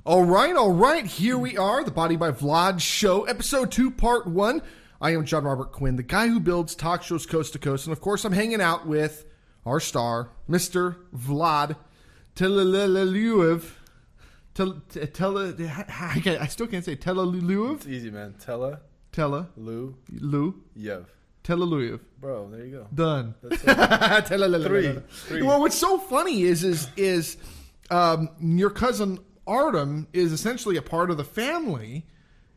All right. Here we are, the Body by Vlad show, episode 2, part 1. I am Jon Robert Quinn, the guy who builds talk shows coast to coast. And of course, I'm hanging out with our star, Mr. Vlad Teleliuev. I still can't say Teleliuev. It's easy, man. Yev. Teleliuev. Bro, there you go. Done. That's it. Three. Well, what's so funny is your cousin Artem is essentially a part of the family.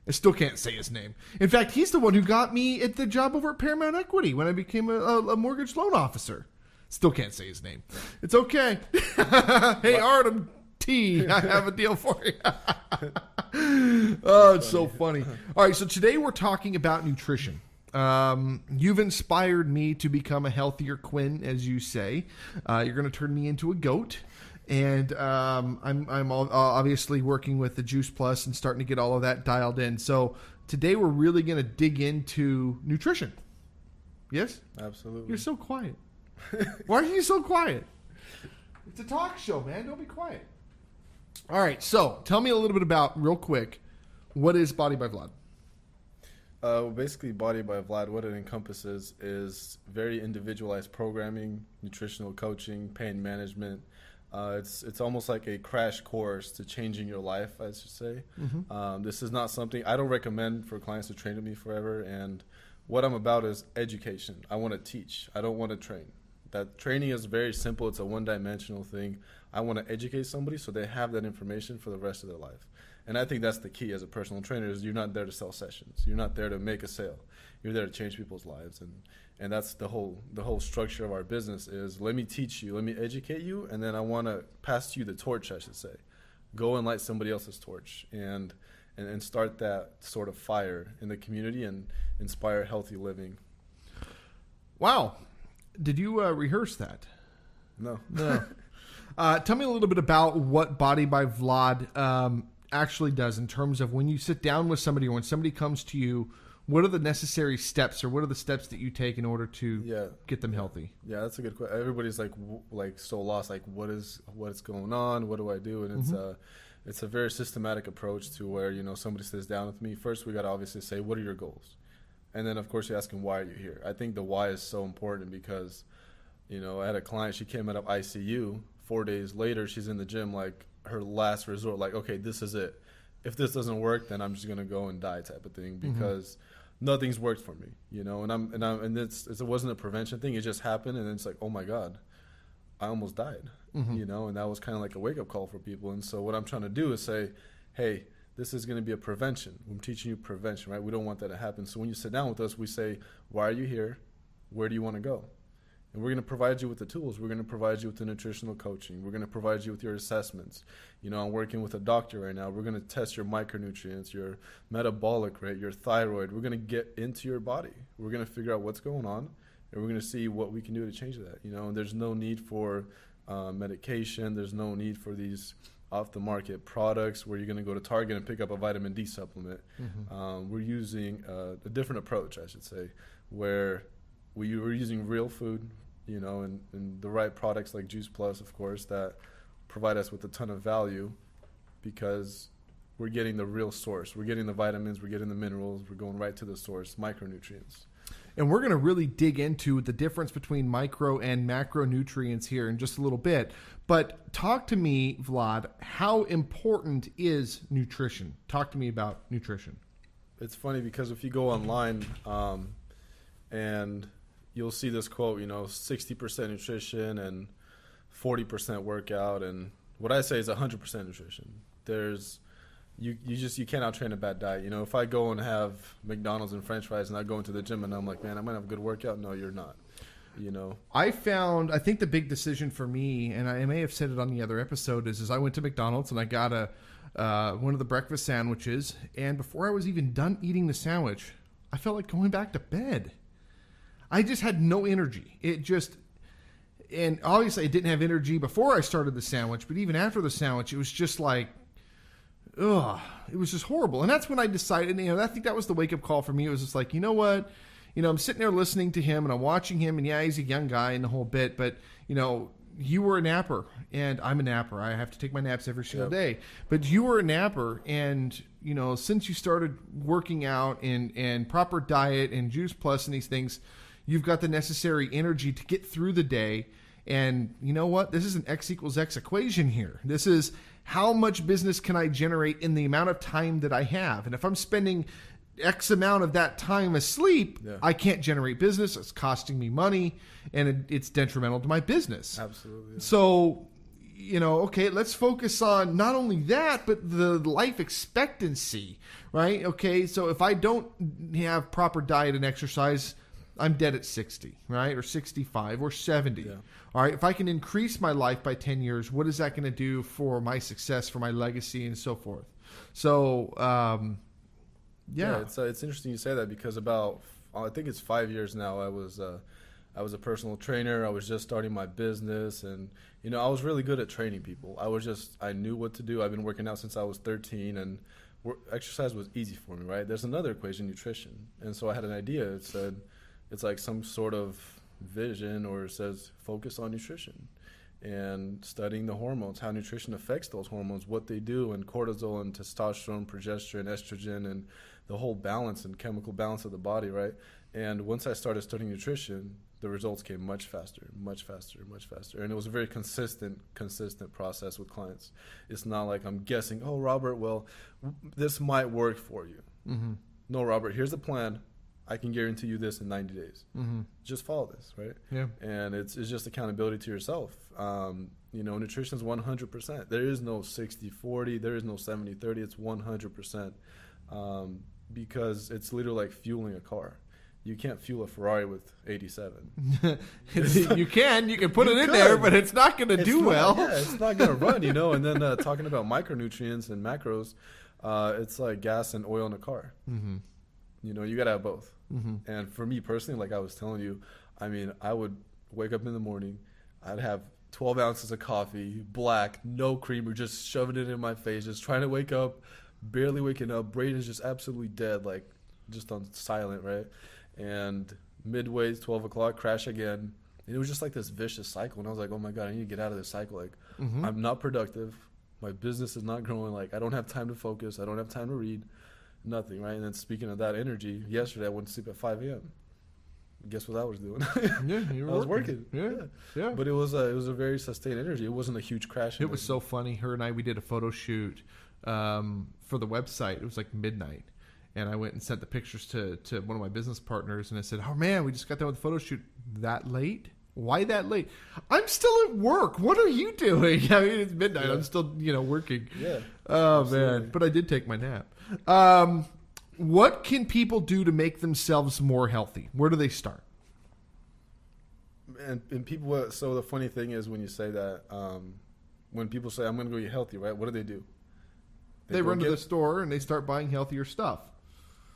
I still can't say his name. In fact, he's the one who got me at the job over at Paramount Equity when I became a mortgage loan officer. Still can't say his name. It's okay. Hey, Artem T, I have a deal for you. Oh, it's so funny. All right, so today we're talking about nutrition. You've inspired me to become a healthier Quinn, as you say. You're going to turn me into a goat. And I'm obviously working with the Juice Plus and starting to get all of that dialed in. So today we're really going to dig into nutrition. Yes? Absolutely. You're so quiet. Why are you so quiet? It's a talk show, man. Don't be quiet. All right. So tell me a little bit about, real quick, what is Body by Vlad? Basically, Body by Vlad, what it encompasses is very individualized programming, nutritional coaching, pain management. It's almost like a crash course to changing your life, I should say. Mm-hmm. This is not something I don't recommend for clients to train with me forever. And what I'm about is education. I want to teach. I don't want to train. That training is very simple. It's a one-dimensional thing. I want to educate somebody so they have that information for the rest of their life. And I think that's the key as a personal trainer is you're not there to sell sessions. You're not there to make a sale. You're there to change people's lives. And that's the whole structure of our business is let me teach you, let me educate you, and then I want to pass you the torch, I should say. Go and light somebody else's torch and start that sort of fire in the community and inspire healthy living. Wow. Did you rehearse that? No. Tell me a little bit about what Body by Vlad actually does in terms of when you sit down with somebody or when somebody comes to you. What are the necessary steps, or what are the steps that you take in order to get them healthy? Yeah, that's a good question. Everybody's like so lost. Like, what's going on? What do I do? And it's a very systematic approach to where somebody sits down with me. First, we got to obviously say, what are your goals? And then, of course, you ask them, why are you here? I think the why is so important because, I had a client. She came out of ICU. 4 days later, she's in the gym, like her last resort. Like, okay, this is it. If this doesn't work, then I'm just gonna go and die, type of thing, because nothing's worked for me, and it wasn't a prevention thing. It just happened, and it's like, oh my God, I almost died, and that was kind of like a wake up call for people. And so what I'm trying to do is say, hey, this is going to be a prevention. I'm teaching you prevention, right? We don't want that to happen. So when you sit down with us, we say, why are you here? Where do you want to go? And we're going to provide you with the tools. We're going to provide you with the nutritional coaching. We're going to provide you with your assessments. I'm working with a doctor right now. We're going to test your micronutrients, your metabolic rate, your thyroid. We're going to get into your body. We're going to figure out what's going on, and we're going to see what we can do to change that. And there's no need for medication. There's no need for these off-the-market products where you're going to go to Target and pick up a vitamin D supplement. We're using a different approach, I should say, where we're using real food, and the right products like Juice Plus, of course, that provide us with a ton of value because we're getting the real source. We're getting the vitamins, we're getting the minerals, we're going right to the source, micronutrients. And we're going to really dig into the difference between micro and macronutrients here in just a little bit. But talk to me, Vlad, how important is nutrition? Talk to me about nutrition. It's funny because if you go online and you'll see this quote, 60% nutrition and 40% workout. And what I say is 100% nutrition. You can't out-train a bad diet. If I go and have McDonald's and French fries and I go into the gym and I'm like, man, I might have a good workout. No, you're not. I think the big decision for me, and I may have said it on the other episode, is I went to McDonald's and I got one of the breakfast sandwiches. And before I was even done eating the sandwich, I felt like going back to bed. I just had no energy. And obviously I didn't have energy before I started the sandwich, but even after the sandwich, it was just like, it was just horrible. And that's when I decided, I think that was the wake up call for me. It was just like, you know what? I'm sitting there listening to him and I'm watching him, and yeah, he's a young guy and the whole bit, but you were a napper, and I'm a napper. I have to take my naps every single day. But you were a napper, and since you started working out and proper diet and Juice Plus and these things, you've got the necessary energy to get through the day. And you know what? This is an X equals X equation here. This is how much business can I generate in the amount of time that I have. And if I'm spending X amount of that time asleep, I can't generate business. It's costing me money, and it's detrimental to my business. Absolutely. Yeah. So, okay, let's focus on not only that, but the life expectancy, right? Okay, so if I don't have proper diet and exercise, I'm dead at 60, right? Or 65 or 70. Yeah. All right, if I can increase my life by 10 years, what is that going to do for my success, for my legacy, and so forth? So, yeah, it's interesting you say that, because I think it's 5 years now, I was a personal trainer. I was just starting my business, and I was really good at training people. I knew what to do. I've been working out since I was 13, and exercise was easy for me, right? There's another equation, nutrition. And so I had an idea. It said it's like some sort of vision, or it says focus on nutrition and studying the hormones, how nutrition affects those hormones, what they do, and cortisol and testosterone, progesterone, estrogen, and the whole balance and chemical balance of the body, right? And once I started studying nutrition, the results came much faster. And it was a very consistent process with clients. It's not like I'm guessing, oh, Robert, well, this might work for you. Mm-hmm. No, Robert, here's the plan. I can guarantee you this in 90 days. Mm-hmm. Just follow this, right? Yeah. And it's just accountability to yourself. Nutrition is 100%. There is no 60-40. There is no 70-30. It's 100%. Because it's literally like fueling a car. You can't fuel a Ferrari with 87. You can put it in there, but it's not going to do well. Yeah, it's not going to run, And then talking about micronutrients and macros, it's like gas and oil in a car. Mm-hmm. You got to have both. Mm-hmm. And for me personally, like I was telling you, I would wake up in the morning, I'd have 12 ounces of coffee, black, no creamer, just shoving it in my face, just trying to wake up, barely waking up. Brain is just absolutely dead, like just on silent, right? And midway, 12 o'clock, crash again. And it was just like this vicious cycle. And I was like, oh my God, I need to get out of this cycle. Like, I'm not productive. My business is not growing. Like, I don't have time to focus. I don't have time to read. Nothing, right? And then speaking of that energy, yesterday I went to sleep at 5 a.m. Guess what I was doing? I was working. Yeah. But it was a very sustained energy. It wasn't a huge crash. It was so funny. Her and I, we did a photo shoot for the website. It was like midnight. And I went and sent the pictures to one of my business partners, and I said, oh, man, we just got done with the photo shoot. That late? Why that late? I'm still at work. What are you doing? It's midnight. Yeah. I'm still, working. Yeah. Oh, absolutely. Man. But I did take my nap. What can people do to make themselves more healthy? Where do they start? And people, so the funny thing is when you say that, when people say, I'm going to go eat healthy, right? What do? They run to the store and they start buying healthier stuff.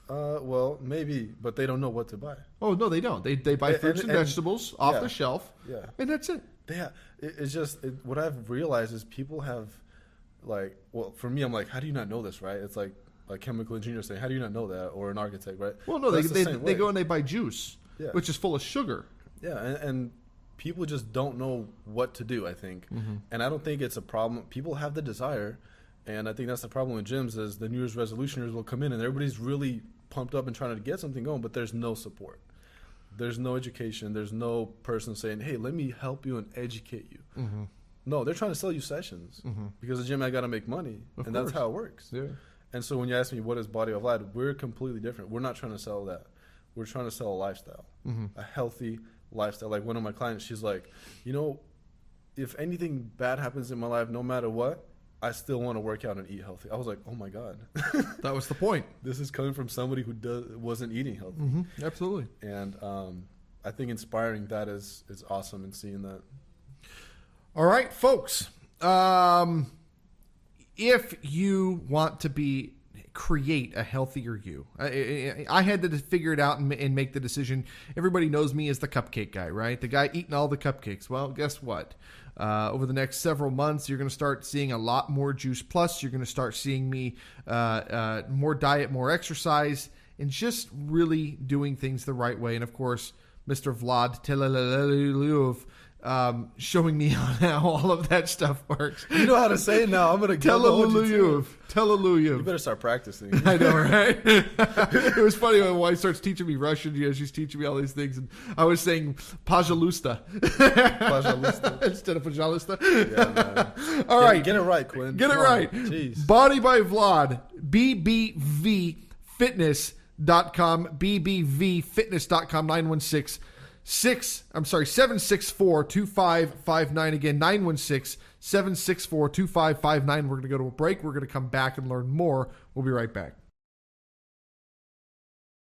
Well, maybe, but they don't know what to buy. Oh, no, they don't. They buy fruits and vegetables off the shelf. Yeah. And that's it. Yeah. It's just, what I've realized is people have, like, well, for me, I'm like, how do you not know this, right? It's like chemical engineer saying, how do you not know that? Or an architect, right? Well, no, they go and they buy juice, which is full of sugar. Yeah, and people just don't know what to do, I think. Mm-hmm. And I don't think it's a problem. People have the desire, and I think that's the problem with gyms is the New Year's resolutioners will come in, and everybody's really pumped up and trying to get something going, but there's no support. There's no education. There's no person saying, hey, let me help you and educate you. Mm-hmm. No, they're trying to sell you sessions because the gym, I got to make money, and that's how it works. Yeah. And so when you ask me what is Body of Light, we're completely different. We're not trying to sell that. We're trying to sell a lifestyle, a healthy lifestyle. Like one of my clients, she's like, if anything bad happens in my life, no matter what, I still want to work out and eat healthy. I was like, oh my God. That was the point. This is coming from somebody who wasn't eating healthy. Mm-hmm. Absolutely. And I think inspiring that is awesome and seeing that. All right, folks. If you want to create a healthier you, I had to figure it out and make the decision. Everybody knows me as the cupcake guy, right? The guy eating all the cupcakes. Well, guess what? Over the next several months, you're going to start seeing a lot more Juice Plus. You're going to start seeing me more diet, more exercise, and just really doing things the right way. And, of course, Mr. Vlad Telelelelelov showing me on how all of that stuff works. You know how to say it now. I'm going to Hallelujah. You better start practicing. I know, right? It was funny when my wife starts teaching me Russian. She's teaching me all these things, and I was saying "pajalusta" instead of "pajalusta." Yeah, man. All right, get it right, Quinn. Get it right. Jeez. Body by Vlad, bbvfitness.com, bbvfitness.com, 764-2559. Again, 916-764-2559. We're going to go to a break. We're going to come back and learn more. We'll be right back.